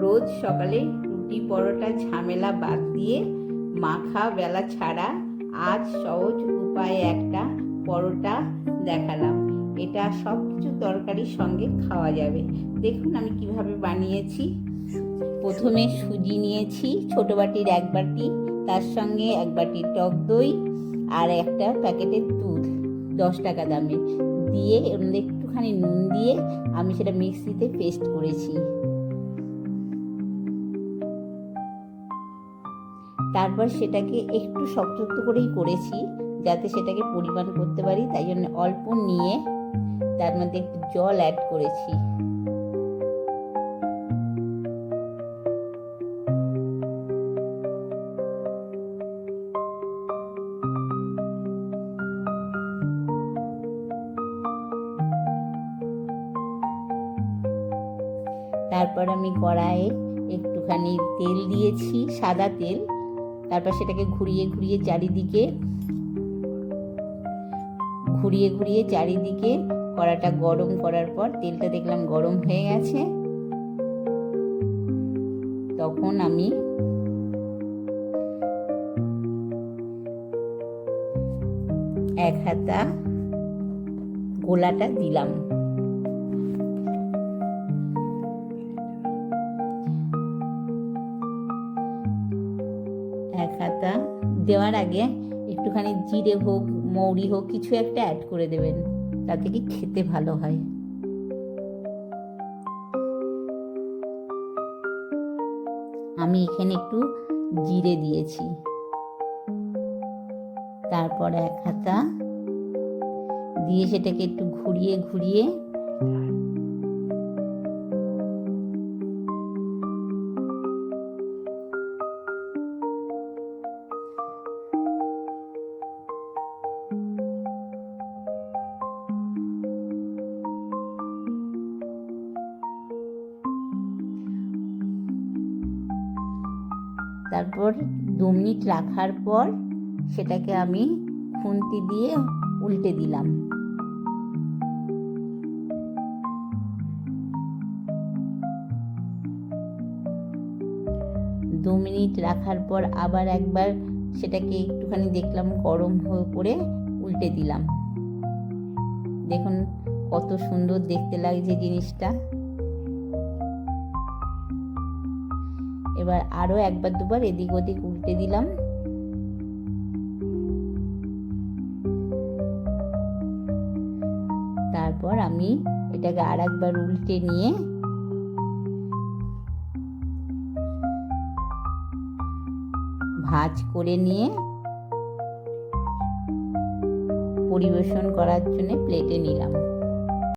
রোজ সকালে রুটি পরোটা ঝামেলা বাদ দিয়ে মাখা বেলা ছাড়া আজ সহজ উপায়ে একটা পরোটা দেখালাম। এটা সব কিছু তরকারির সঙ্গে খাওয়া যাবে। দেখুন আমি কিভাবে বানিয়েছি। প্রথমে সুজি নিয়েছি ছোট বাটির 1 বাটি, তার সঙ্গে 1 বাটি টক দই আর একটা প্যাকেটের দুধ 10 টাকা দামের দিয়ে এর মধ্যে একটুখানি নুন দিয়ে আমি সেটা মিক্সিতে পেস্ট করেছি। তারপর সেটাকে একটু শক্ত করেই করেছি যাতে সেটাকে পরিমাণ করতে পারি, তাই জন্য অল্প নিয়ে তার মধ্যে একটু জল অ্যাড করেছি। তারপর আমি কড়াইয়ে একটুখানি তেল দিয়েছি, সাদা তেল। তারপর সেটাকে ঘুরিয়ে ঘুরিয়ে চারিদিকে কড়াটা গরম করার পর তেলটা দেখলাম গরম হয়ে গেছে। তখন আমি এক হাতা গোলাটা দিলাম। এক হাতা দেওয়ার আগে একটুখানি জিরে হোক মৌরি হোক কিছু একটা অ্যাড করে দেবেন, তাতে কি খেতে ভালো হয়। আমি এখানে একটু জিরে দিয়েছি। তারপর এক হাতা দিয়ে সেটাকে একটু ঘুরিয়ে ঘুরিয়ে তারপর 2 মিনিট রাখার পর সেটাকে আমি খুন্তি দিয়ে উল্টে দিলাম। দু মিনিট রাখার পর আবার একবার সেটাকে একটুখানি দেখলাম গরম হয়ে করে উল্টে দিলাম। দেখুন কত সুন্দর দেখতে লাগছে জিনিসটা। এবার আরো একবার দুবার এদিক ওদিক উল্টে দিলাম। তারপর আমি এটাকে আর একবার উল্টে নিয়ে ভাঁজ করে নিয়ে পরিবেশন করার জন্য প্লেটে নিলাম।